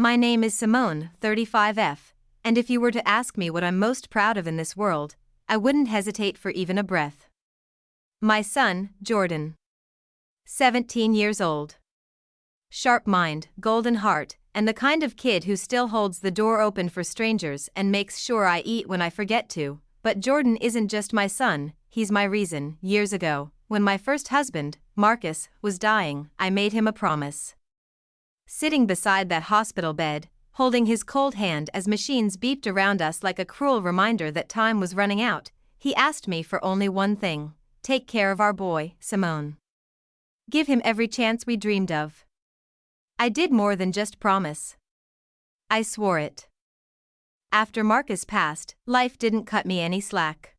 My name is Simone, 35F, and if you were to ask me what I'm most proud of in this world, I wouldn't hesitate for even a breath. My son, Jordan. 17 years old. Sharp mind, golden heart, and the kind of kid who still holds the door open for strangers and makes sure I eat when I forget to. But Jordan isn't just my son, he's my reason. Years ago, when my first husband, Marcus, was dying, I made him a promise. Sitting beside that hospital bed, holding his cold hand as machines beeped around us like a cruel reminder that time was running out, he asked me for only one thing: take care of our boy, Simone. Give him every chance we dreamed of. I did more than just promise. I swore it. After Marcus passed, life didn't cut me any slack.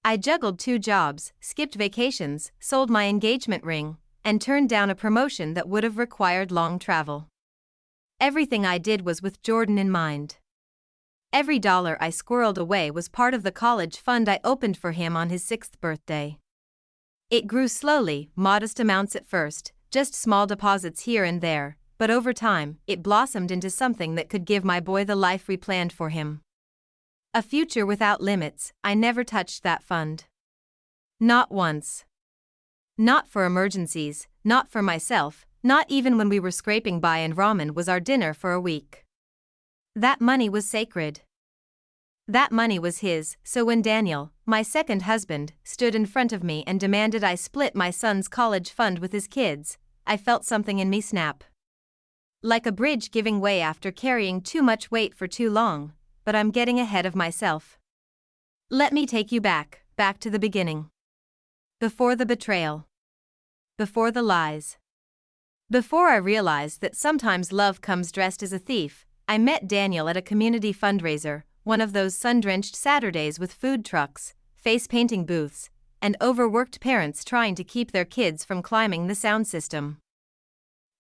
I juggled 2 jobs, skipped vacations, sold my engagement ring, and turned down a promotion that would have required long travel. Everything I did was with Jordan in mind. Every dollar I squirreled away was part of the college fund I opened for him on his 6th birthday. It grew slowly, modest amounts at first, just small deposits here and there, but over time, it blossomed into something that could give my boy the life we planned for him. A future without limits. I never touched that fund. Not once. Not for emergencies, not for myself, not even when we were scraping by and ramen was our dinner for a week. That money was sacred. That money was his, so when Daniel, my second husband, stood in front of me and demanded I split my son's college fund with his kids, I felt something in me snap. Like a bridge giving way after carrying too much weight for too long, but I'm getting ahead of myself. Let me take you back to the beginning. Before the betrayal. Before the lies. Before I realized that sometimes love comes dressed as a thief, I met Daniel at a community fundraiser, one of those sun-drenched Saturdays with food trucks, face-painting booths, and overworked parents trying to keep their kids from climbing the sound system.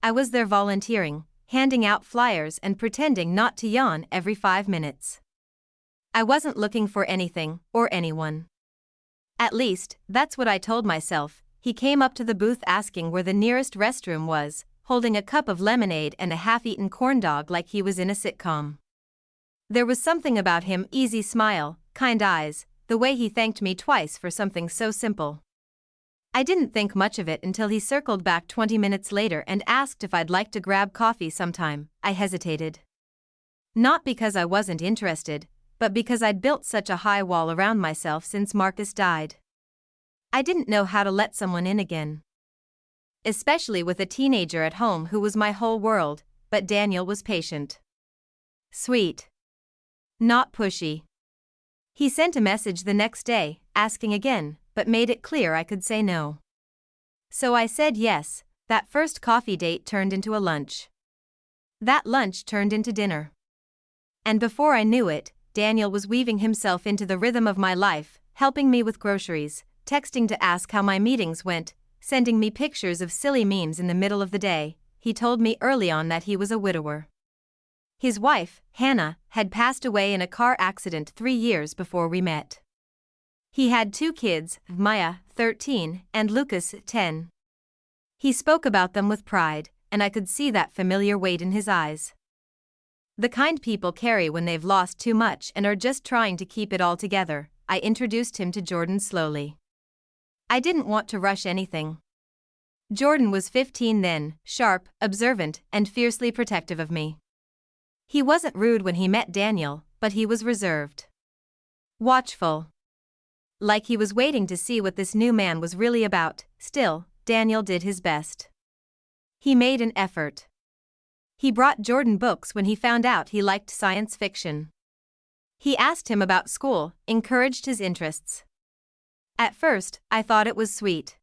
I was there volunteering, handing out flyers and pretending not to yawn every 5 minutes. I wasn't looking for anything or anyone. At least, that's what I told myself. He came up to the booth asking where the nearest restroom was, holding a cup of lemonade and a half-eaten corn dog like he was in a sitcom. There was something about him, easy smile, kind eyes, the way he thanked me twice for something so simple. I didn't think much of it until he circled back 20 minutes later and asked if I'd like to grab coffee sometime. I hesitated. Not because I wasn't interested, but because I'd built such a high wall around myself since Marcus died. I didn't know how to let someone in again. Especially with a teenager at home who was my whole world, but Daniel was patient. Sweet. Not pushy. He sent a message the next day, asking again, but made it clear I could say no. So I said yes. That first coffee date turned into a lunch. That lunch turned into dinner. And before I knew it, Daniel was weaving himself into the rhythm of my life, helping me with groceries, texting to ask how my meetings went, sending me pictures of silly memes in the middle of the day. He told me early on that he was a widower. His wife, Hannah, had passed away in a car accident 3 years before we met. He had 2 kids, Maya, 13, and Lucas, 10. He spoke about them with pride, and I could see that familiar weight in his eyes. The kind people carry when they've lost too much and are just trying to keep it all together. I introduced him to Jordan slowly. I didn't want to rush anything. Jordan was 15 then, sharp, observant, and fiercely protective of me. He wasn't rude when he met Daniel, but he was reserved. Watchful. Like he was waiting to see what this new man was really about. Still, Daniel did his best. He made an effort. He brought Jordan books when he found out he liked science fiction. He asked him about school, encouraged his interests. At first, I thought it was sweet.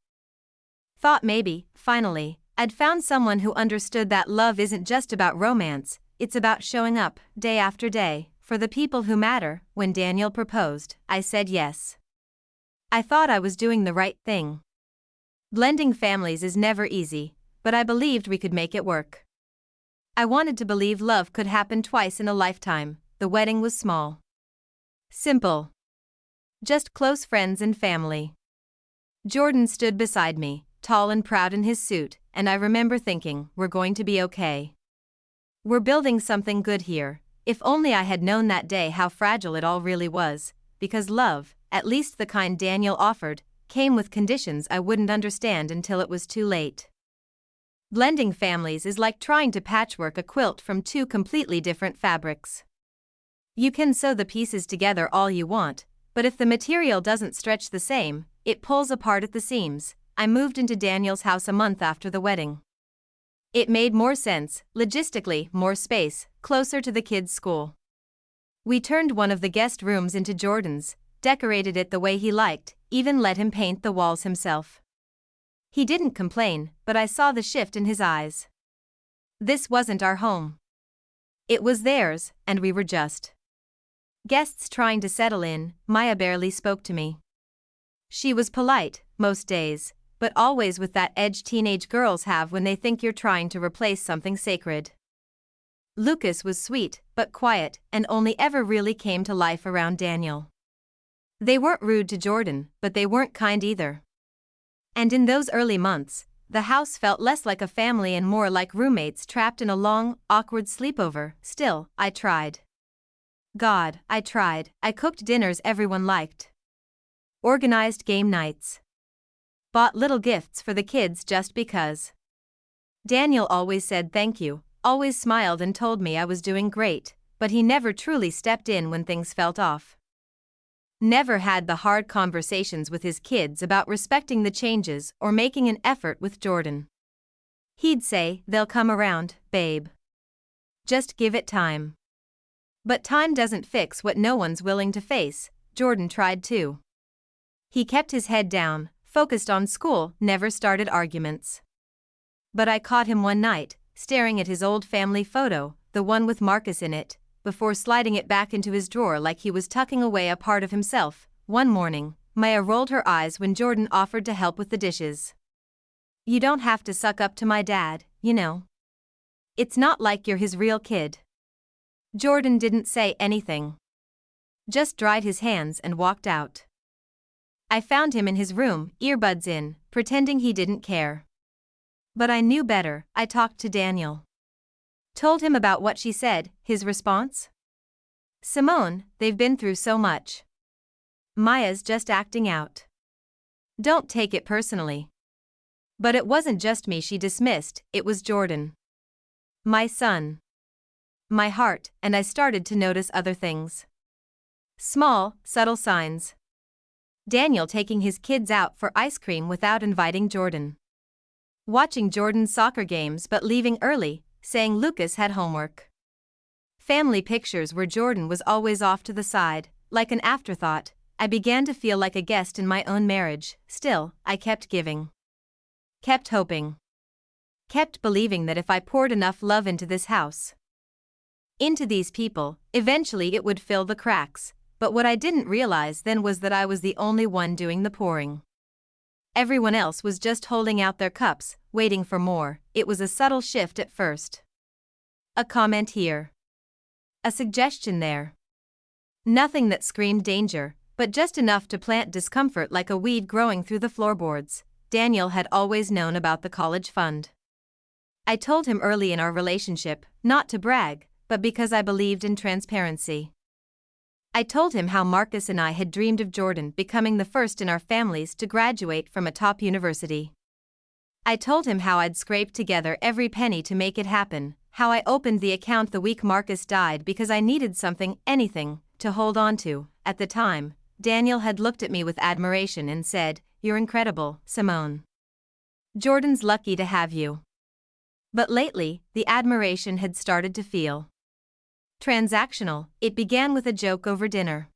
Thought maybe, finally, I'd found someone who understood that love isn't just about romance, it's about showing up, day after day, for the people who matter. When Daniel proposed, I said yes. I thought I was doing the right thing. Blending families is never easy, but I believed we could make it work. I wanted to believe love could happen twice in a lifetime. The wedding was small. Simple. Just close friends and family. Jordan stood beside me, tall and proud in his suit, and I remember thinking, we're going to be okay. We're building something good here. If only I had known that day how fragile it all really was, because love, at least the kind Daniel offered, came with conditions I wouldn't understand until it was too late. Blending families is like trying to patchwork a quilt from two completely different fabrics. You can sew the pieces together all you want, but if the material doesn't stretch the same, it pulls apart at the seams. I moved into Daniel's house a month after the wedding. It made more sense, logistically, more space, closer to the kids' school. We turned one of the guest rooms into Jordan's, decorated it the way he liked, even let him paint the walls himself. He didn't complain, but I saw the shift in his eyes. This wasn't our home. It was theirs, and we were just guests trying to settle in. Maya barely spoke to me. She was polite, most days, but always with that edge teenage girls have when they think you're trying to replace something sacred. Lucas was sweet, but quiet, and only ever really came to life around Daniel. They weren't rude to Jordan, but they weren't kind either. And in those early months, the house felt less like a family and more like roommates trapped in a long, awkward sleepover. Still, I tried. God, I tried. I cooked dinners everyone liked. Organized game nights. Bought little gifts for the kids just because. Daniel always said thank you, always smiled and told me I was doing great, but he never truly stepped in when things felt off. Never had the hard conversations with his kids about respecting the changes or making an effort with Jordan. He'd say, "They'll come around, babe. Just give it time." But time doesn't fix what no one's willing to face. Jordan tried to. He kept his head down, focused on school, never started arguments. But I caught him one night, staring at his old family photo, the one with Marcus in it, before sliding it back into his drawer like he was tucking away a part of himself. One morning, Maya rolled her eyes when Jordan offered to help with the dishes. "You don't have to suck up to my dad, you know. It's not like you're his real kid." Jordan didn't say anything. Just dried his hands and walked out. I found him in his room, earbuds in, pretending he didn't care. But I knew better. I talked to Daniel. Told him about what she said. His response? "Simone, they've been through so much. Maya's just acting out. Don't take it personally." But it wasn't just me she dismissed, it was Jordan. My son. My heart, and I started to notice other things. Small, subtle signs. Daniel taking his kids out for ice cream without inviting Jordan. Watching Jordan's soccer games but leaving early, saying Lucas had homework. Family pictures where Jordan was always off to the side, like an afterthought. I began to feel like a guest in my own marriage. Still, I kept giving. Kept hoping. Kept believing that if I poured enough love into this house, into these people, eventually it would fill the cracks. But what I didn't realize then was that I was the only one doing the pouring. Everyone else was just holding out their cups, waiting for more. It was a subtle shift at first. A comment here. A suggestion there. Nothing that screamed danger, but just enough to plant discomfort like a weed growing through the floorboards. Daniel had always known about the college fund. I told him early in our relationship, not to brag, but because I believed in transparency. I told him how Marcus and I had dreamed of Jordan becoming the first in our families to graduate from a top university. I told him how I'd scraped together every penny to make it happen, how I opened the account the week Marcus died because I needed something, anything, to hold on to. At the time, Daniel had looked at me with admiration and said, "You're incredible, Simone. Jordan's lucky to have you." But lately, the admiration had started to feel transactional. It began with a joke over dinner.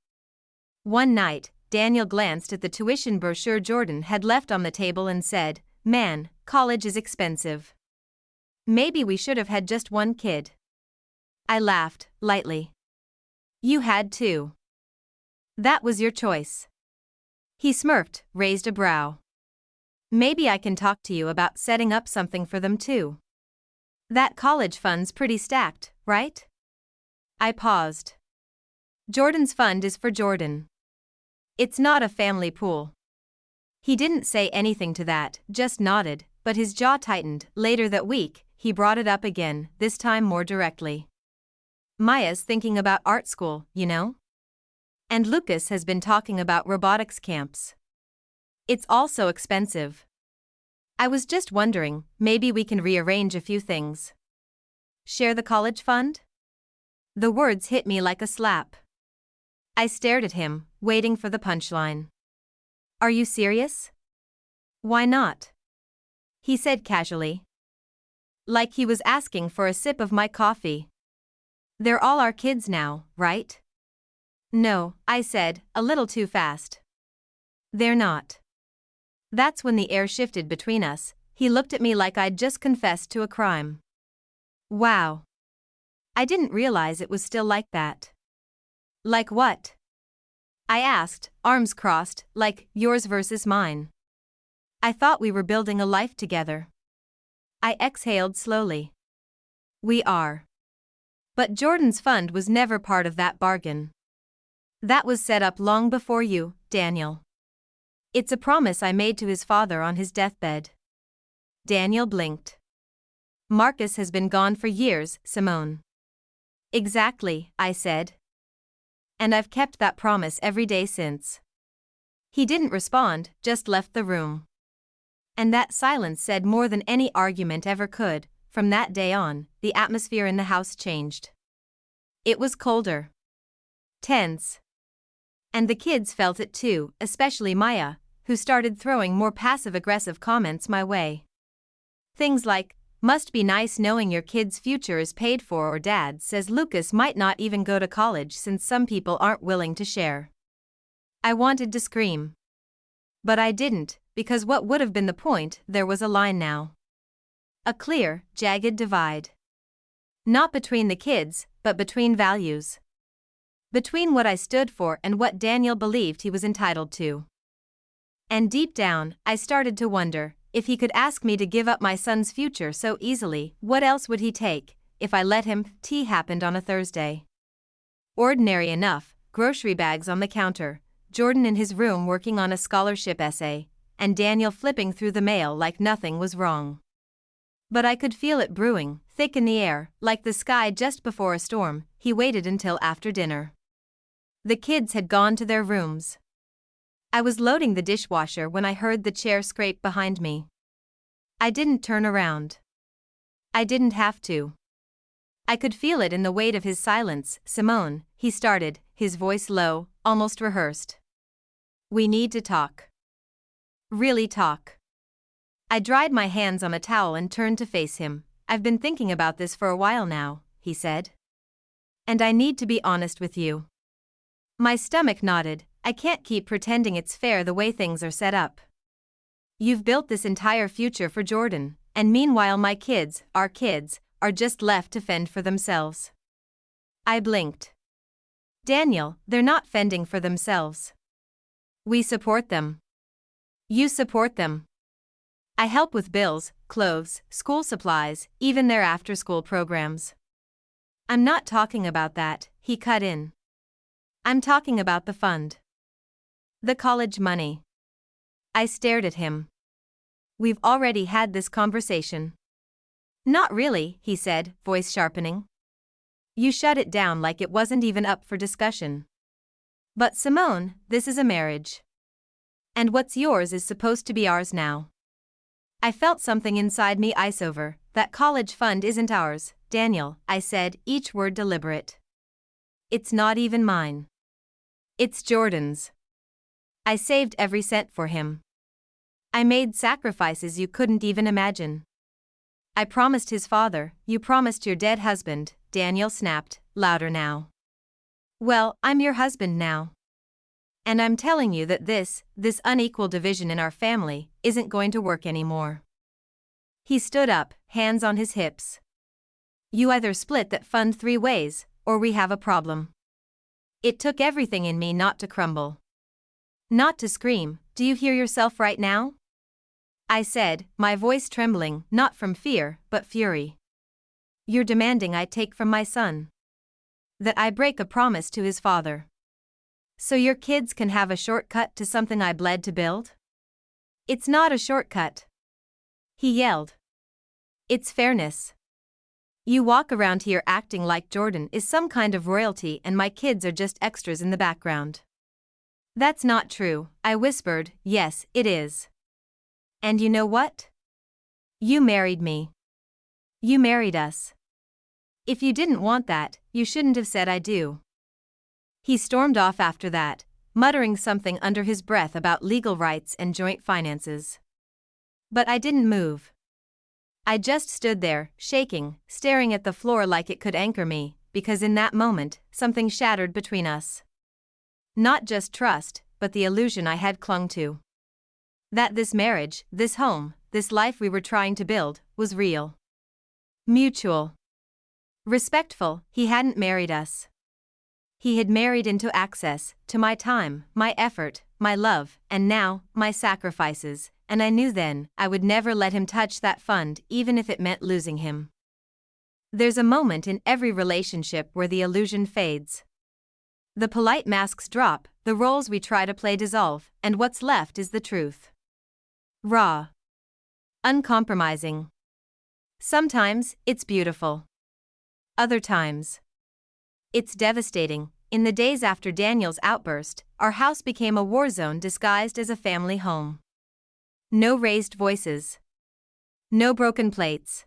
One night, Daniel glanced at the tuition brochure Jordan had left on the table and said, "Man, college is expensive. Maybe we should have had just one kid." I laughed, lightly. "You had two. That was your choice." He smirked, raised a brow. "Maybe I can talk to you about setting up something for them too. That college fund's pretty stacked, right?" I paused. Jordan's fund is for Jordan. It's not a family pool. He didn't say anything to that, just nodded, but his jaw tightened. Later that week, he brought it up again, this time more directly. Maya's thinking about art school, you know? And Lucas has been talking about robotics camps. It's all so expensive. I was just wondering, maybe we can rearrange a few things. Share the college fund? The words hit me like a slap. I stared at him, waiting for the punchline. Are you serious? Why not? He said casually. Like he was asking for a sip of my coffee. They're all our kids now, right? No, I said, a little too fast. They're not. That's when the air shifted between us. He looked at me like I'd just confessed to a crime. Wow. I didn't realize it was still like that. Like what? I asked, arms crossed, like yours versus mine. I thought we were building a life together. I exhaled slowly. We are. But Jordan's fund was never part of that bargain. That was set up long before you, Daniel. It's a promise I made to his father on his deathbed. Daniel blinked. Marcus has been gone for years, Simone. Exactly, I said. And I've kept that promise every day since. He didn't respond, just left the room. And that silence said more than any argument ever could. From that day on, the atmosphere in the house changed. It was colder. Tense. And the kids felt it too, especially Maya, who started throwing more passive-aggressive comments my way. Things like, must be nice knowing your kid's future is paid for, or Dad says Lucas might not even go to college since some people aren't willing to share. I wanted to scream. But I didn't, because what would have been the point? There was a line now. A clear, jagged divide. Not between the kids, but between values. Between what I stood for and what Daniel believed he was entitled to. And deep down, I started to wonder, if he could ask me to give up my son's future so easily, what else would he take, if I let him? Tea happened on a Thursday. Ordinary enough, grocery bags on the counter, Jordan in his room working on a scholarship essay, and Daniel flipping through the mail like nothing was wrong. But I could feel it brewing, thick in the air, like the sky just before a storm. He waited until after dinner. The kids had gone to their rooms. I was loading the dishwasher when I heard the chair scrape behind me. I didn't turn around. I didn't have to. I could feel it in the weight of his silence. Simone, he started, his voice low, almost rehearsed. We need to talk. Really talk. I dried my hands on a towel and turned to face him. I've been thinking about this for a while now, he said. And I need to be honest with you. My stomach nodded. I can't keep pretending it's fair the way things are set up. You've built this entire future for Jordan, and meanwhile my kids, our kids, are just left to fend for themselves. I blinked. Daniel, they're not fending for themselves. We support them. You support them. I help with bills, clothes, school supplies, even their after-school programs. I'm not talking about that, he cut in. I'm talking about the fund. The college money. I stared at him. We've already had this conversation. Not really, he said, voice sharpening. You shut it down like it wasn't even up for discussion. But Simone, this is a marriage. And what's yours is supposed to be ours now. I felt something inside me ice over. That college fund isn't ours, Daniel, I said, each word deliberate. It's not even mine. It's Jordan's. I saved every cent for him. I made sacrifices you couldn't even imagine. I promised his father, you promised your dead husband, Daniel snapped, louder now. Well, I'm your husband now. And I'm telling you that this unequal division in our family, isn't going to work anymore. He stood up, hands on his hips. You either split that fund 3 ways, or we have a problem. It took everything in me not to crumble. Not to scream. Do you hear yourself right now? I said, my voice trembling, not from fear, but fury. You're demanding I take from my son. That I break a promise to his father. So your kids can have a shortcut to something I bled to build? It's not a shortcut. He yelled. It's fairness. You walk around here acting like Jordan is some kind of royalty and my kids are just extras in the background. That's not true, I whispered. Yes, it is. And you know what? You married me. You married us. If you didn't want that, you shouldn't have said I do. He stormed off after that, muttering something under his breath about legal rights and joint finances. But I didn't move. I just stood there, shaking, staring at the floor like it could anchor me, because in that moment, something shattered between us. Not just trust, but the illusion I had clung to. That this marriage, this home, this life we were trying to build, was real. Mutual. Respectful. He hadn't married us. He had married into access, to my time, my effort, my love, and now, my sacrifices, and I knew then, I would never let him touch that fund even if it meant losing him. There's a moment in every relationship where the illusion fades. The polite masks drop, the roles we try to play dissolve, and what's left is the truth. Raw. Uncompromising. Sometimes, it's beautiful. Other times, it's devastating. In the days after Daniel's outburst, our house became a war zone disguised as a family home. No raised voices. No broken plates.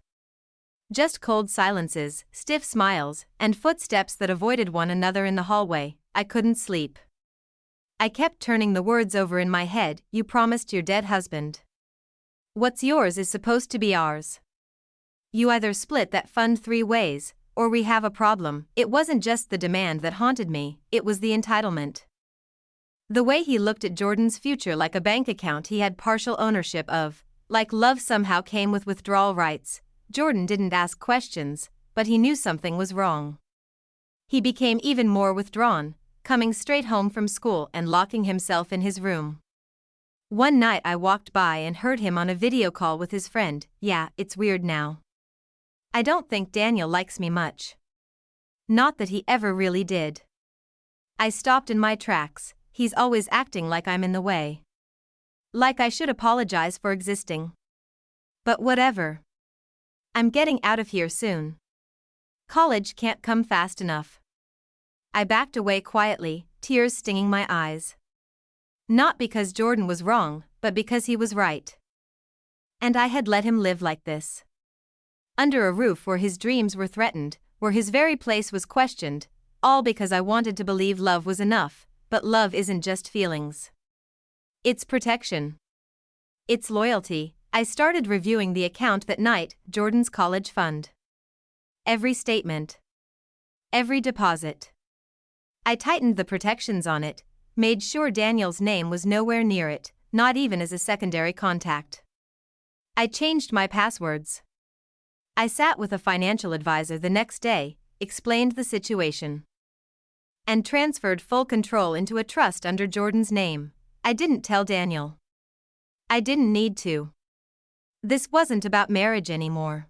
Just cold silences, stiff smiles, and footsteps that avoided one another in the hallway. I couldn't sleep. I kept turning the words over in my head. You promised your dead husband. What's yours is supposed to be ours. You either split that fund 3 ways, or we have a problem. It wasn't just the demand that haunted me, it was the entitlement. The way he looked at Jordan's future like a bank account he had partial ownership of, like love somehow came with withdrawal rights. Jordan didn't ask questions, but he knew something was wrong. He became even more withdrawn, coming straight home from school and locking himself in his room. One night I walked by and heard him on a video call with his friend. Yeah, it's weird now. I don't think Daniel likes me much. Not that he ever really did. I stopped in my tracks. He's always acting like I'm in the way. Like I should apologize for existing. But whatever. I'm getting out of here soon. College can't come fast enough. I backed away quietly, tears stinging my eyes. Not because Jordan was wrong, but because he was right. And I had let him live like this. Under a roof where his dreams were threatened, where his very place was questioned, all because I wanted to believe love was enough, but love isn't just feelings. It's protection. It's loyalty. I started reviewing the account that night, Jordan's college fund. Every statement. Every deposit. I tightened the protections on it, made sure Daniel's name was nowhere near it, not even as a secondary contact. I changed my passwords. I sat with a financial advisor the next day, explained the situation, and transferred full control into a trust under Jordan's name. I didn't tell Daniel. I didn't need to. This wasn't about marriage anymore.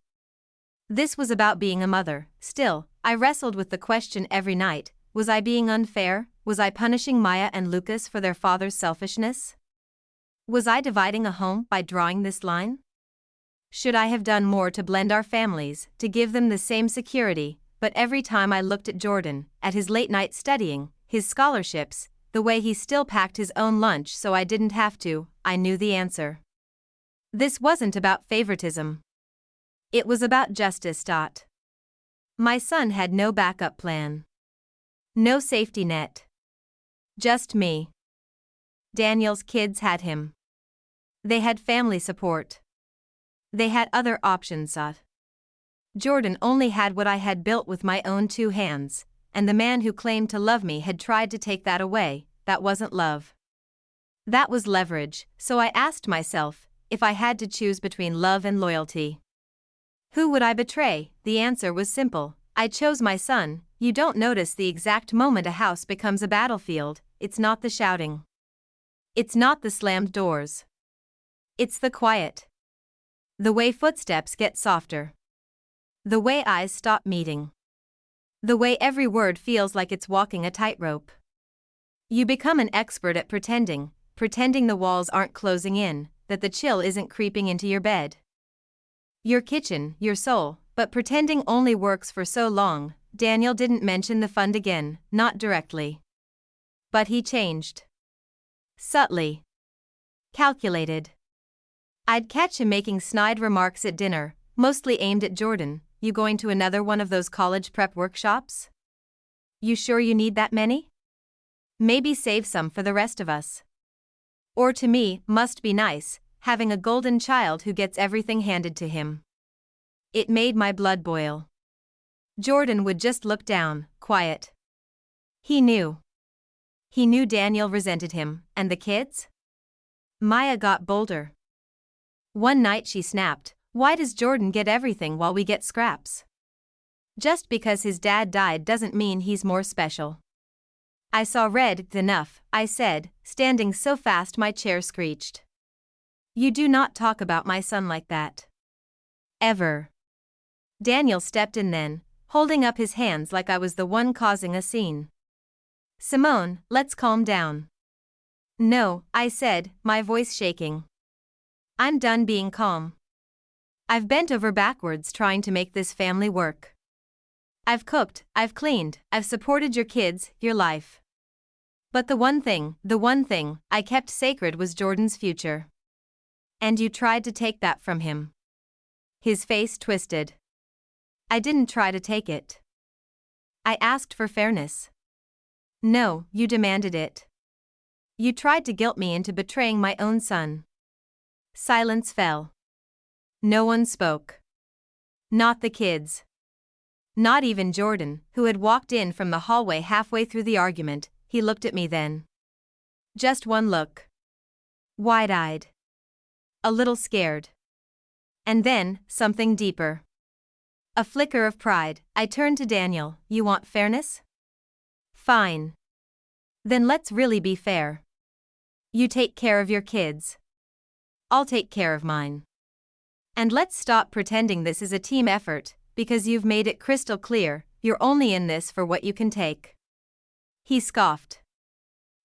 This was about being a mother. Still, I wrestled with the question every night. Was I being unfair? Was I punishing Maya and Lucas for their father's selfishness? Was I dividing a home by drawing this line? Should I have done more to blend our families, to give them the same security? But every time I looked at Jordan, at his late-night studying, his scholarships, the way he still packed his own lunch so I didn't have to, I knew the answer. This wasn't about favoritism. It was about justice. My son had no backup plan. No safety net. Just me. Daniel's kids had him. They had family support. They had other options. Jordan only had what I had built with my own 2 hands, and the man who claimed to love me had tried to take that away. That wasn't love. That was leverage. So I asked myself, if I had to choose between love and loyalty, who would I betray? The answer was simple. I chose my son. You don't notice the exact moment a house becomes a battlefield. It's not the shouting. It's not the slammed doors. It's the quiet. The way footsteps get softer. The way eyes stop meeting. The way every word feels like it's walking a tightrope. You become an expert at pretending the walls aren't closing in, that the chill isn't creeping into your bed. Your kitchen, your soul, but pretending only works for so long. Daniel didn't mention the fund again, not directly. But he changed. Subtly. Calculated. I'd catch him making snide remarks at dinner, mostly aimed at Jordan. You going to another one of those college prep workshops? You sure you need that many? Maybe save some for the rest of us. Or to me, must be nice, having a golden child who gets everything handed to him. It made my blood boil. Jordan would just look down, quiet. He knew. He knew Daniel resented him, and the kids? Maya got bolder. One night she snapped, "Why does Jordan get everything while we get scraps? Just because his dad died doesn't mean he's more special." I saw red. "Enough," I said, standing so fast my chair screeched. "You do not talk about my son like that. Ever." Daniel stepped in then, holding up his hands like I was the one causing a scene. "Simone, let's calm down." "No," I said, my voice shaking. "I'm done being calm. I've bent over backwards trying to make this family work. I've cooked, I've cleaned, I've supported your kids, your life. But the one thing I kept sacred was Jordan's future. And you tried to take that from him." His face twisted. "I didn't try to take it. I asked for fairness." "No, you demanded it. You tried to guilt me into betraying my own son." Silence fell. No one spoke. Not the kids. Not even Jordan, who had walked in from the hallway halfway through the argument. He looked at me then. Just one look. Wide-eyed. A little scared. And then, something deeper. A flicker of pride. I turned to Daniel. "You want fairness? Fine. Then let's really be fair. You take care of your kids. I'll take care of mine. And let's stop pretending this is a team effort, because you've made it crystal clear, you're only in this for what you can take." He scoffed.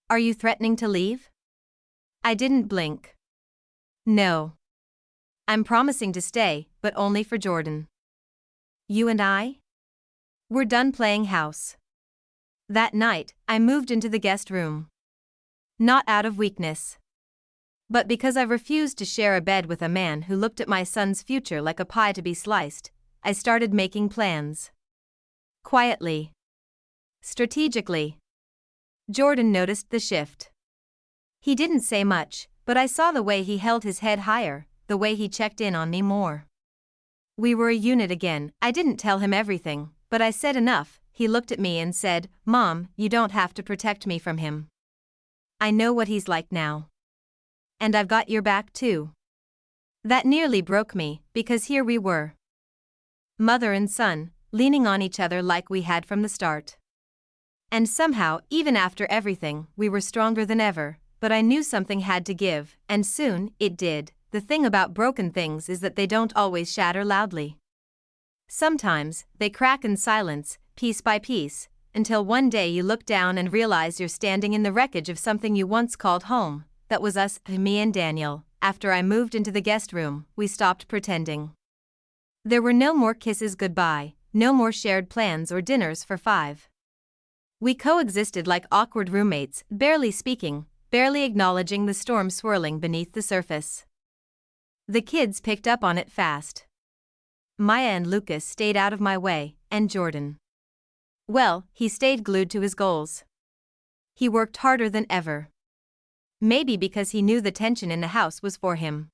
"Are you threatening to leave?" I didn't blink. "No. I'm promising to stay, but only for Jordan. You and I? We're done playing house." That night, I moved into the guest room. Not out of weakness. But because I refused to share a bed with a man who looked at my son's future like a pie to be sliced, I started making plans. Quietly. Strategically. Jordan noticed the shift. He didn't say much, but I saw the way he held his head higher, the way he checked in on me more. We were a unit again. I didn't tell him everything, but I said enough. He looked at me and said, "Mom, you don't have to protect me from him. I know what he's like now. And I've got your back too." That nearly broke me, because here we were. Mother and son, leaning on each other like we had from the start. And somehow, even after everything, we were stronger than ever, but I knew something had to give, and soon, it did. The thing about broken things is that they don't always shatter loudly. Sometimes, they crack in silence, piece by piece, until one day you look down and realize you're standing in the wreckage of something you once called home. That was us, me and Daniel. After I moved into the guest room, we stopped pretending. There were no more kisses goodbye, no more shared plans or dinners for five. We coexisted like awkward roommates, barely speaking, barely acknowledging the storm swirling beneath the surface. The kids picked up on it fast. Maya and Lucas stayed out of my way, and Jordan. Well, he stayed glued to his goals. He worked harder than ever. Maybe because he knew the tension in the house was for him.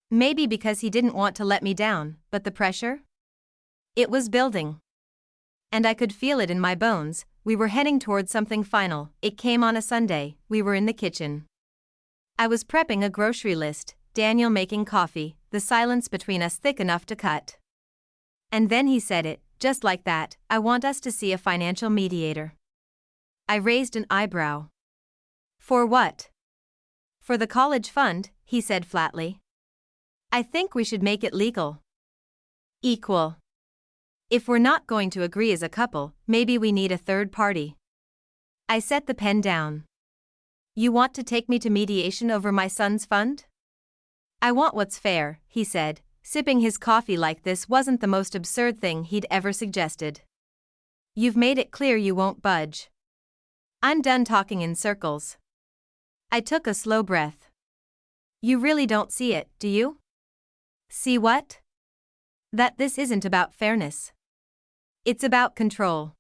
Maybe because he didn't want to let me down, but the pressure? It was building. And I could feel it in my bones. We were heading toward something final. It came on a Sunday. We were in the kitchen. I was prepping a grocery list, Daniel making coffee, the silence between us thick enough to cut. And then he said it, just like that, "I want us to see a financial mediator." I raised an eyebrow. "For what?" "For the college fund," he said flatly. "I think we should make it legal. Equal. If we're not going to agree as a couple, maybe we need a third party." I set the pen down. "You want to take me to mediation over my son's fund?" "I want what's fair," he said, Sipping his coffee like this wasn't the most absurd thing he'd ever suggested. You've made it clear you won't budge. I'm done talking in circles. I took a slow breath. You really don't see it, do you? See what? That this isn't about fairness. It's about control.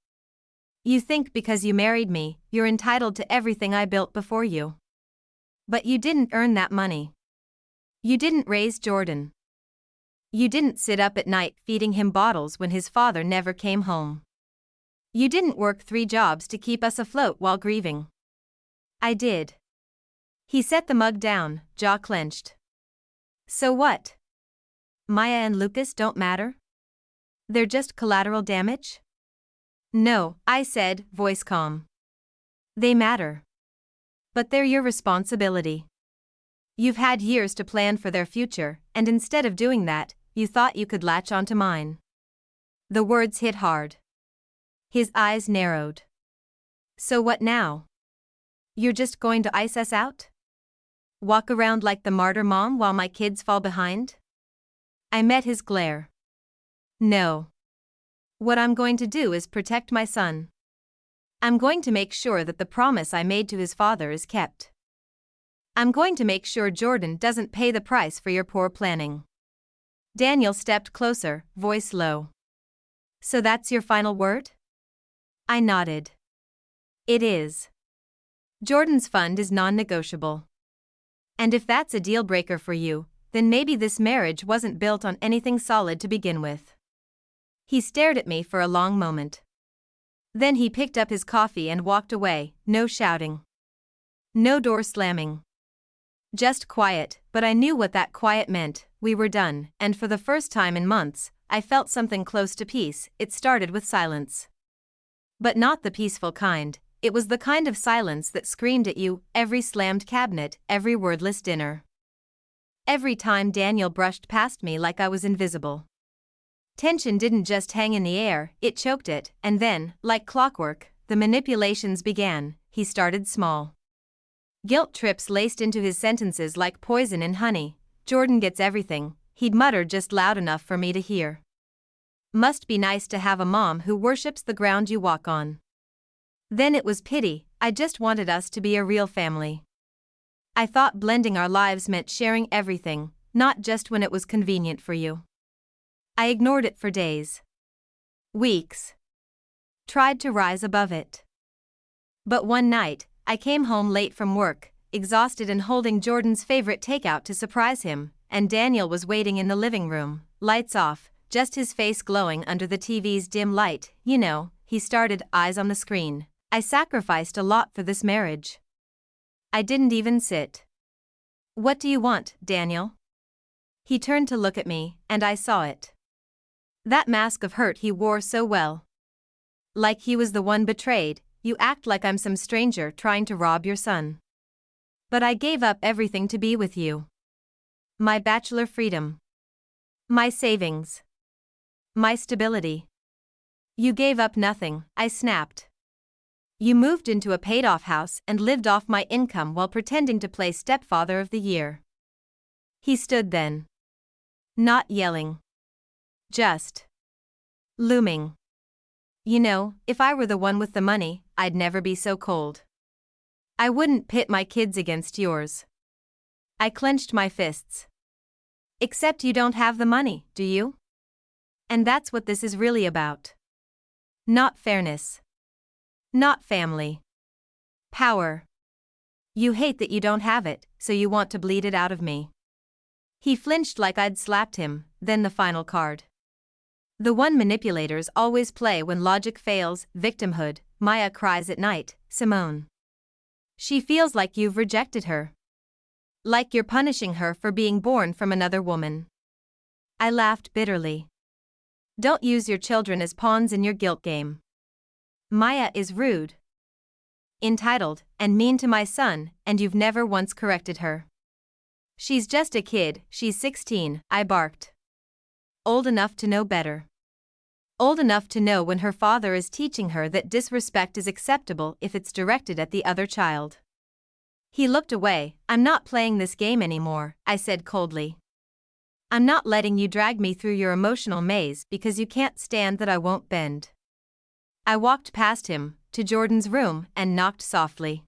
You think because you married me, you're entitled to everything I built before you. But you didn't earn that money. You didn't raise Jordan. You didn't sit up at night feeding him bottles when his father never came home. You didn't work 3 jobs to keep us afloat while grieving. I did. He set the mug down, jaw clenched. So what? Maya and Lucas don't matter? They're just collateral damage? No, I said, voice calm. They matter. But they're your responsibility. You've had years to plan for their future, and instead of doing that, you thought you could latch onto mine. The words hit hard. His eyes narrowed. So what now? You're just going to ice us out? Walk around like the martyr mom while my kids fall behind? I met his glare. No. What I'm going to do is protect my son. I'm going to make sure that the promise I made to his father is kept. I'm going to make sure Jordan doesn't pay the price for your poor planning. Daniel stepped closer, voice low. So that's your final word? I nodded. It is. Jordan's fund is non-negotiable. And if that's a deal breaker for you, then maybe this marriage wasn't built on anything solid to begin with. He stared at me for a long moment. Then he picked up his coffee and walked away, no shouting. No door slamming. Just quiet, but I knew what that quiet meant. We were done, and for the first time in months, I felt something close to peace. It started with silence. But not the peaceful kind, it was the kind of silence that screamed at you, every slammed cabinet, every wordless dinner. Every time Daniel brushed past me like I was invisible. Tension didn't just hang in the air, it choked it, and then, like clockwork, the manipulations began. He started small. Guilt trips laced into his sentences like poison in honey. Jordan gets everything, he'd mutter just loud enough for me to hear. Must be nice to have a mom who worships the ground you walk on. Then it was pity, I just wanted us to be a real family. I thought blending our lives meant sharing everything, not just when it was convenient for you. I ignored it for days. Weeks. Tried to rise above it. But one night, I came home late from work, exhausted and holding Jordan's favorite takeout to surprise him, and Daniel was waiting in the living room, lights off, just his face glowing under the TV's dim light. You know, he started, eyes on the screen. I sacrificed a lot for this marriage. I didn't even sit. What do you want, Daniel? He turned to look at me, and I saw it. That mask of hurt he wore so well. Like he was the one betrayed. You act like I'm some stranger trying to rob your son. But I gave up everything to be with you. My bachelor freedom. My savings. My stability. You gave up nothing, I snapped. You moved into a paid-off house and lived off my income while pretending to play stepfather of the year. He stood then. Not yelling. Just looming. You know, if I were the one with the money, I'd never be so cold. I wouldn't pit my kids against yours. I clenched my fists. Except you don't have the money, do you? And that's what this is really about. Not fairness. Not family. Power. You hate that you don't have it, so you want to bleed it out of me. He flinched like I'd slapped him, then the final card. The one manipulators always play when logic fails, victimhood. Maya cries at night, Simone. She feels like you've rejected her. Like you're punishing her for being born from another woman. I laughed bitterly. Don't use your children as pawns in your guilt game. Maya is rude, entitled, and mean to my son, and you've never once corrected her. She's just a kid, she's 16, I barked. Old enough to know better. Old enough to know when her father is teaching her that disrespect is acceptable if it's directed at the other child. He looked away. I'm not playing this game anymore, I said coldly. I'm not letting you drag me through your emotional maze because you can't stand that I won't bend. I walked past him, to Jordan's room, and knocked softly.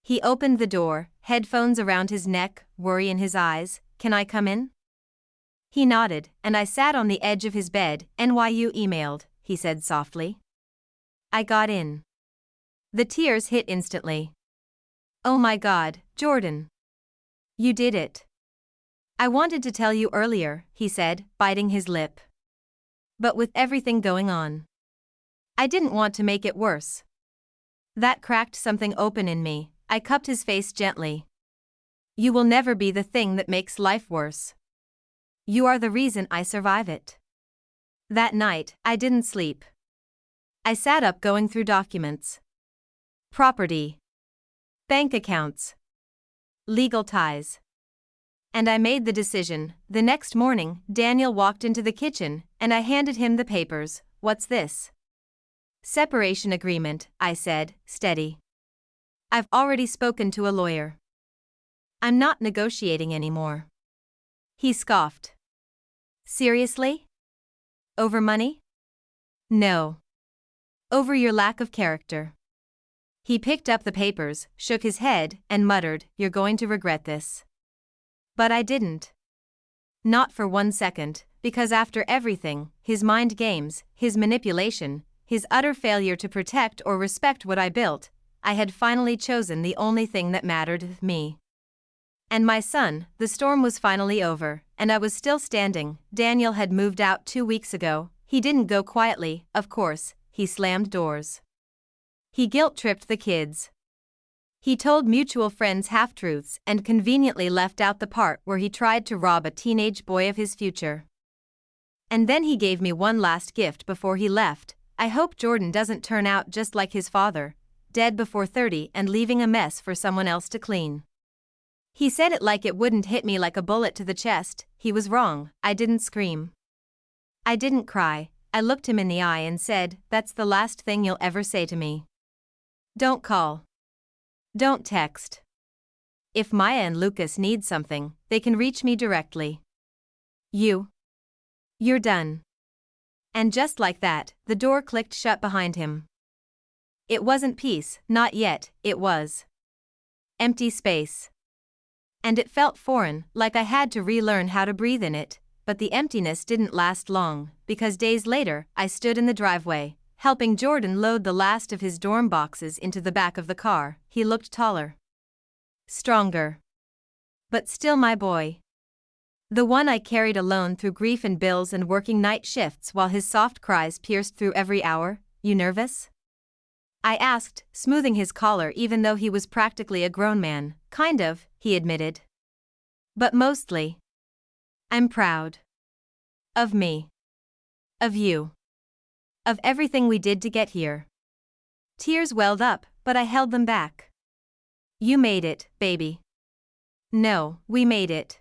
He opened the door, headphones around his neck, worry in his eyes. Can I come in? He nodded, and I sat on the edge of his bed. NYU emailed, he said softly. I got in. The tears hit instantly. Oh my God, Jordan. You did it. I wanted to tell you earlier, he said, biting his lip. But with everything going on, I didn't want to make it worse. That cracked something open in me. I cupped his face gently. You will never be the thing that makes life worse. You are the reason I survive it. That night, I didn't sleep. I sat up going through documents. Property. Bank accounts. Legal ties. And I made the decision. The next morning, Daniel walked into the kitchen, and I handed him the papers. What's this? Separation agreement, I said, steady. I've already spoken to a lawyer. I'm not negotiating anymore. He scoffed. Seriously? Over money? No. Over your lack of character. He picked up the papers, shook his head, and muttered, You're going to regret this. But I didn't. Not for 1 second, because after everything, his mind games, his manipulation, his utter failure to protect or respect what I built, I had finally chosen the only thing that mattered, me. And my son. The storm was finally over, and I was still standing. Daniel had moved out 2 weeks ago. He didn't go quietly, of course. He slammed doors. He guilt-tripped the kids. He told mutual friends half-truths and conveniently left out the part where he tried to rob a teenage boy of his future. And then he gave me one last gift before he left. I hope Jordan doesn't turn out just like his father, dead before 30 and leaving a mess for someone else to clean. He said it like it wouldn't hit me like a bullet to the chest. He was wrong. I didn't scream. I didn't cry. I looked him in the eye and said, That's the last thing you'll ever say to me. Don't call. Don't text. If Maya and Lucas need something, they can reach me directly. You're done. And just like that, the door clicked shut behind him. It wasn't peace, not yet. It was empty space. And it felt foreign, like I had to relearn how to breathe in it. But the emptiness didn't last long, because days later, I stood in the driveway, helping Jordan load the last of his dorm boxes into the back of the car. He looked taller. Stronger. But still my boy. The one I carried alone through grief and bills and working night shifts while his soft cries pierced through every hour. You nervous? I asked, smoothing his collar even though he was practically a grown man. Kind of, he admitted. But mostly. I'm proud. Of me. Of you. Of everything we did to get here. Tears welled up, but I held them back. You made it, baby. No, we made it.